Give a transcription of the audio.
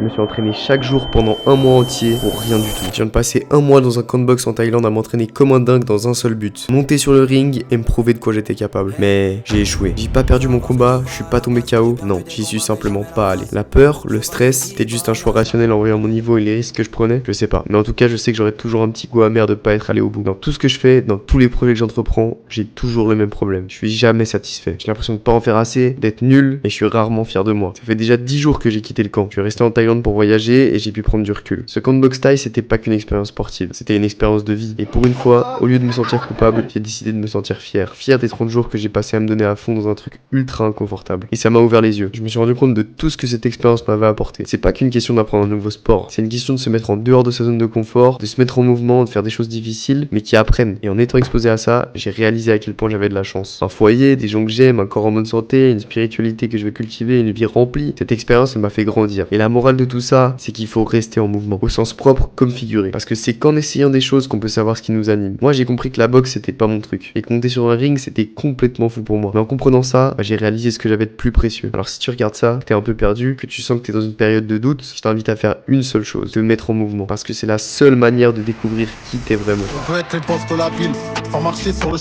Je me suis entraîné chaque jour pendant un mois entier pour rien du tout. Je viens de passer un mois dans un camp de boxe en Thaïlande à m'entraîner comme un dingue dans un seul but. Monter sur le ring et me prouver de quoi j'étais capable. Mais j'ai échoué. J'ai pas perdu mon combat, je suis pas tombé KO. Non, j'y suis simplement pas allé. La peur, le stress, c'était juste un choix rationnel en voyant mon niveau et les risques que je prenais. Je sais pas. Mais en tout cas, je sais que j'aurai toujours un petit goût amer de pas être allé au bout. Dans tout ce que je fais, dans tous les projets que j'entreprends, j'ai toujours le même problème. Je suis jamais satisfait. J'ai l'impression de pas en faire assez, d'être nul, et je suis rarement fier de moi. Ça fait déjà 10 jours que j'ai quitté le camp. Je suis resté en Thaïlande pour voyager et j'ai pu prendre du recul. Ce camp de boxe thaï, c'était pas qu'une expérience sportive, c'était une expérience de vie. Et pour une fois, au lieu de me sentir coupable, j'ai décidé de me sentir fier. Fier des 30 jours que j'ai passé à me donner à fond dans un truc ultra inconfortable. Et ça m'a ouvert les yeux. Je me suis rendu compte de tout ce que cette expérience m'avait apporté. C'est pas qu'une question d'apprendre un nouveau sport, c'est une question de se mettre en dehors de sa zone de confort, de se mettre en mouvement, de faire des choses difficiles, mais qui apprennent. Et en étant exposé à ça, j'ai réalisé à quel point j'avais de la chance. Un foyer, des gens que j'aime, un corps en bonne santé, une spiritualité que je veux cultiver, une vie remplie. Cette expérience, elle m'a fait grandir. Et la morale de tout ça, c'est qu'il faut rester en mouvement, au sens propre comme figuré. Parce que c'est qu'en essayant des choses qu'on peut savoir ce qui nous anime. Moi, j'ai compris que la boxe, c'était pas mon truc. Et que monter sur un ring, c'était complètement fou pour moi. Mais en comprenant ça, j'ai réalisé ce que j'avais de plus précieux. Alors si tu regardes ça, que t'es un peu perdu, que tu sens que t'es dans une période de doute, je t'invite à faire une seule chose, te mettre en mouvement. Parce que c'est la seule manière de découvrir qui t'es vraiment. On veut être les boss de la ville, sans marcher sur le